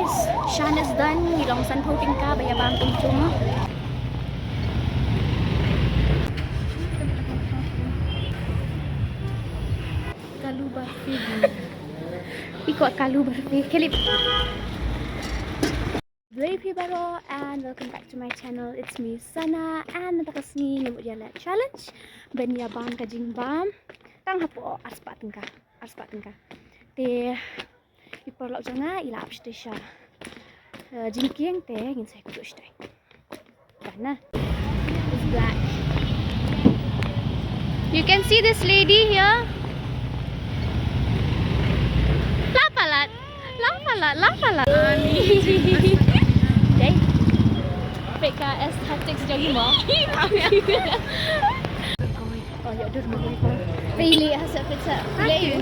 guys, Shan is done. Long san po tingka bayabang tung. Kalu barfi. Ikut kalu barfi. Kelip. Baby Baro, and welcome back to my channel. It's me Sana, and natakas ni nyamuk jalan challenge. Ben ya bam kajing bam. Tang hapo aspat tingka. Te iporlok janga ila abstisha. Jingking te ngin saya kudu stai. Karena it's black. You can see this lady here. Lapalat. Đây. PKS tactics cho gì mà? Ya udah mulai kok. Pilih asal pizza. Pilih.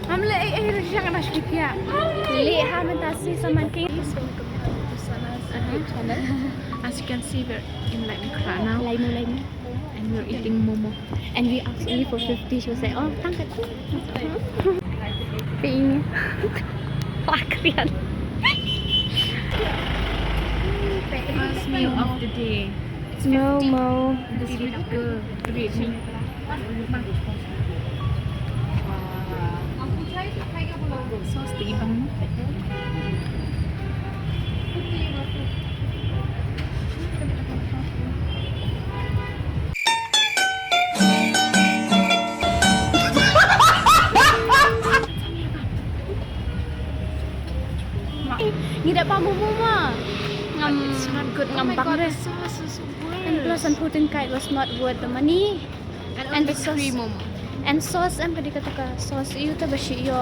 عاملة ايه رجع انا اشوفك يا Pilih hamen tasi sama king. As you can see, we're in like Accra now Laimu. and we're eating momo. And we asked only for 50. She was like, oh, tangkat. Ping. Lakrian. First meal of the day. Momo. This little girl read me. Sauce the ibang mo. Ngidap pa mo ma. It's not good. Oh my god, the sauce is And plus, worse. and Putin kite was not worth the money. And the the sauce. cream momo. And sauce, am kadi kata ka sauce iyo ta bashi yo.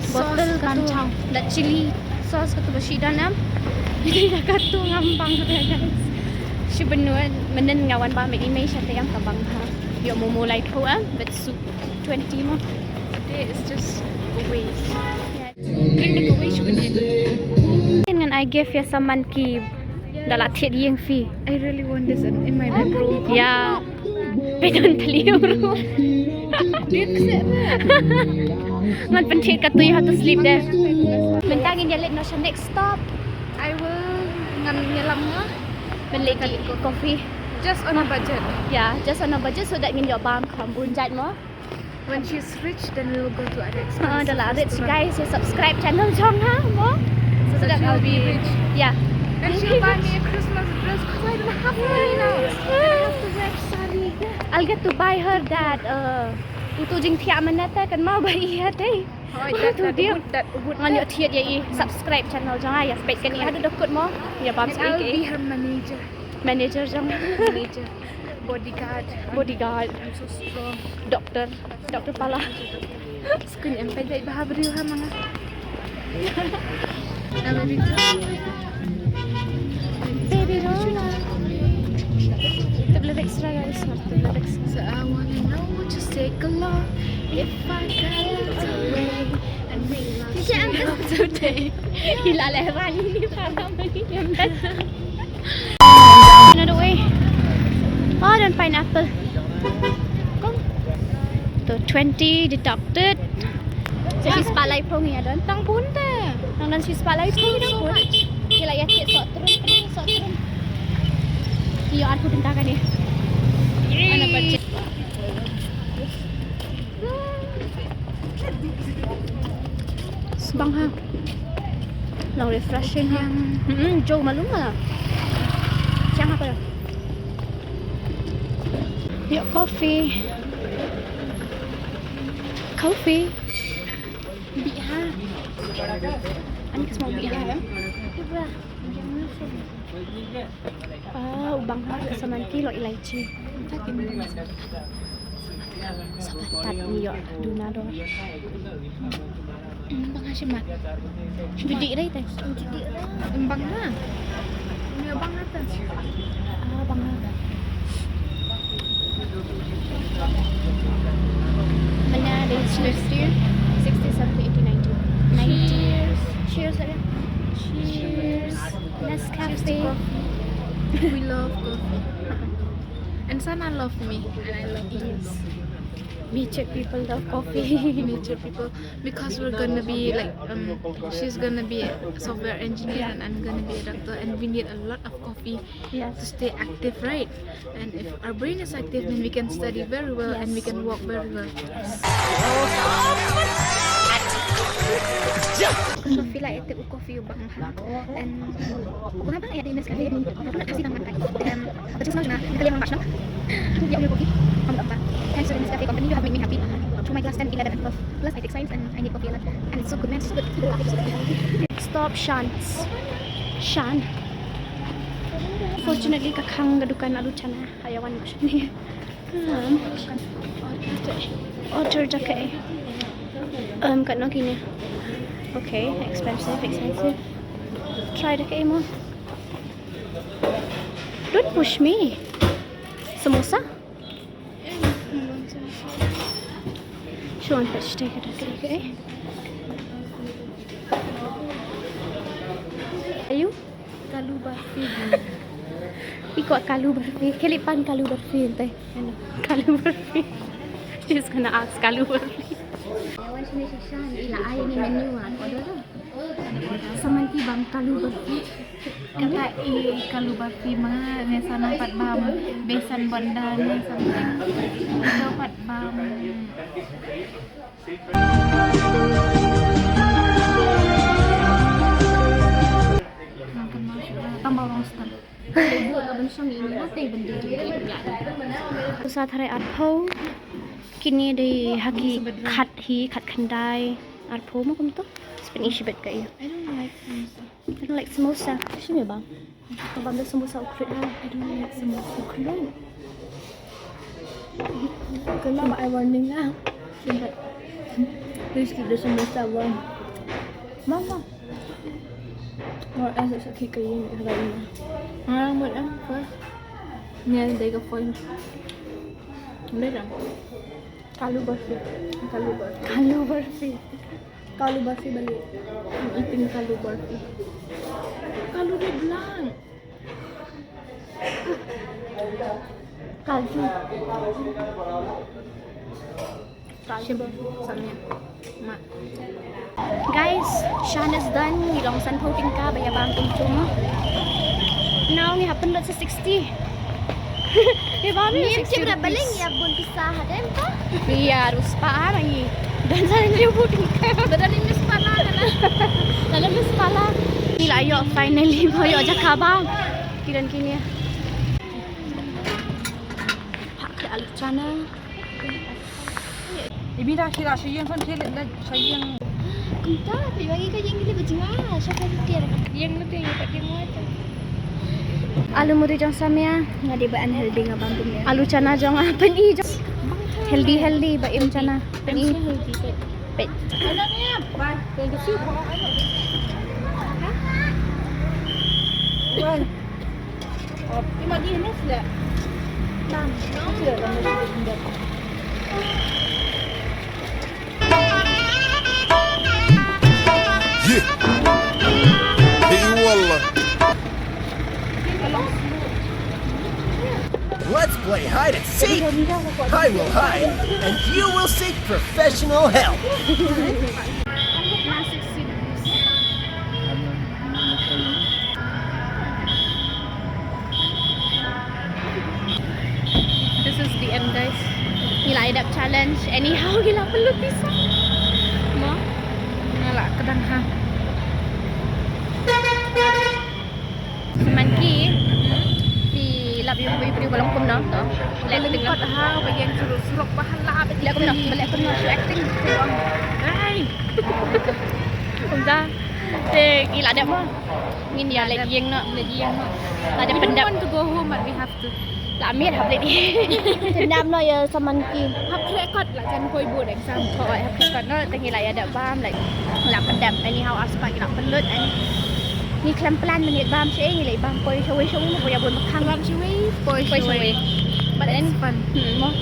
Sauce Bottle katu kacang. da chili sauce katu bashi dan am. Hindi na katu ngambang ta guys. Si benuan menen ngawan ba may image siya tayang kabang ha. Yo mumulay ko but soup 20 mo. Today is just a waste. Drink the waste ngan I give ya saman ki dala thiet yeng fi. I really want this in my bedroom. Ya. Pedon taliw bro. Man pentit katu you have to sleep there. Mentangin dia let no siya next stop. I will nyelam nga. Beli coffee. Just on a budget. Yeah, just on a budget so that ngin your bam kambun jat mo. When she's rich, then we will go to other expensive Dah lah rich restaurant. guys, you subscribe channel Chong ha mo. So that I'll be rich. Yeah. And she'll buy me a Christmas dress because I don't have money now. And I have to wear sari. I'll get to buy her that utu jing thia manata kan mau bai ya teh. That would. Ngan yo thiet ye subscribe channel Chong ha ya spek kan ya ada dekut mo. Ya bam And I'll be speak her manager. manager Chong. Manager. Bodyguard, I'm so strong. doctor pala. Skun yang pede bahabriu ha mga. Now maybe Baby Rona. The lyrics guys, not the lyrics. so I wanna know, just take a look. If I got away and make love today. Hilaleran ini para menyembah. Another way. Oh, dan pineapple. Kong. Tu 20 deducted. So she's palai pong ya don. Tang pun ta. Nang dan she's palai pong so much. Kila ya cik sok turun. Iyo an pun tentakan ni. Mana budget? Bang ha. Long refreshing ha. Jauh malum lah. Siang apa dah? Yuk coffee. Biha. Ani semua biha ya. Ubang ha sama kilo ilaichi. Sabatat ni yo dunador. Bang Hashimat. Jadi rai teh. Bang na. Ini bang atas. Bang ha. Mana ada cheers dear? 60, 70, 80, 90. Cheers aja. Cheers. Nescafe. We love coffee. And Sana love me and I love you. Mature people love coffee. Mature people, because we're gonna be like she's gonna be a software engineer and I'm gonna be a doctor, and we need a lot of coffee Yes. to stay active, right? And if our brain is active, then we can study very well and we can walk very well. Coffee lah, itu coffee bang. And kenapa ya di sekali aku nak kasih nama kan? Aku cuma nak kalian macam dia ambil kopi, kamu apa? And so in this cafe company you have made me happy. To my class 10, 11 and 12. Plus I take science and I need coffee a lot. And it's so good man, it's so good. Stop Shants. Shan. Fortunately kakang gadukan alu chana hayawan macam ni. Order jacket. Kat nak kini. Okay, expensive. Try jacket more. Don't push me. Samosa? Show and touch, take it, okay? Are you? Kalu barfi. Ikut kalu barfi. Kelipan kalu barfi ente. Kalu barfi. She's gonna ask kalu barfi. Awan sini Shan, ila ay ni menu order tu. Samanti bam kalu barfi. Kata kalu barfi mga nesa nampat bam besan bondan something. Ito pat bam. Tambah roasted. Pusat hari arpo kini di hagi khat khandai arpo mo kum to Spanish bet kayo. I don't like samosa. I don't like samosa. Sino bang? Bang ada samosa ukrit ha. I don't like samosa. Ukrit. Kenapa I warning lah? Please keep the samosa warm. Mama. Or else it's okay kayo ni halain na. Orang buat apa? Ni ada ke phone. Boleh tak? Kalu barfi. Kalu barfi balik. I'm eating kalu barfi. Kalu dia belang. Kalju. Siapa? Samnya. Mak. Guys, Shan is done. We long san voting ka baya bang untung. Now we happen to 60. Ni bami. Ni cakap baling ya bun pisah ada apa? Iya, harus pa lagi. Dan sana dia voting ka. Dalam ini sepala kan? Dalam sekolah. Ni lah yo finally yo jakabang. Kiran kini ya. Pak ke alu chana. Ibi dah kira saya yang saya lihat saya yang Entah, pergi bagi kau yang kita berjengah. Siapa fikir? Yang lu tu yang tak tengok tu. Alu muda jong samya ngadi ba unhealthy nga bambum ya. Alu chana jong apa ni jong. Healthy ba im chana. Pani healthy kan? pet. Ano niya? Ba, kaya kasi ko ano. Wal. Oh, imagine sila. Lang. Sila lang na. اي والله. Let's play hide and seek. I will hide, and you will seek professional help. This is the end guys. Gila idap challenge. Anyhow gila perlu pisah. Mo. Ngalak kedang ha. Semanki di lab yung video ko lang kum na to. Lek lipat ha bagian suruk bahala bet Bila kum na balik kum na show acting. Hai. Kumda. Gila ada mo. Ngin ya lagi yang nak ada We don't pendap. want to go home but we have to. La amir hab lagi. Pendap no ya Semanki. Have record lah jangan koi buat exam. Kau hab kat no tengi la ada bam like la pendap anyhow aspak gila pelut and ni kelam-pelan menit bam sih ni bam koi show mo ko ya bon makhang bam sih koi show. But it's fun. Mo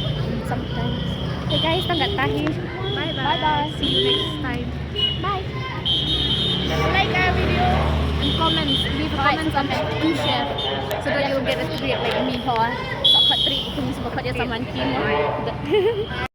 sometimes. Okay guys, tanggat tahi. Bye Bye bye. See you next time. Bye. Like our video and comments. Leave a Right, comment and share so that you'll get a treat like me. Ho. Sok khat tri kung sebab dia Semanki mo.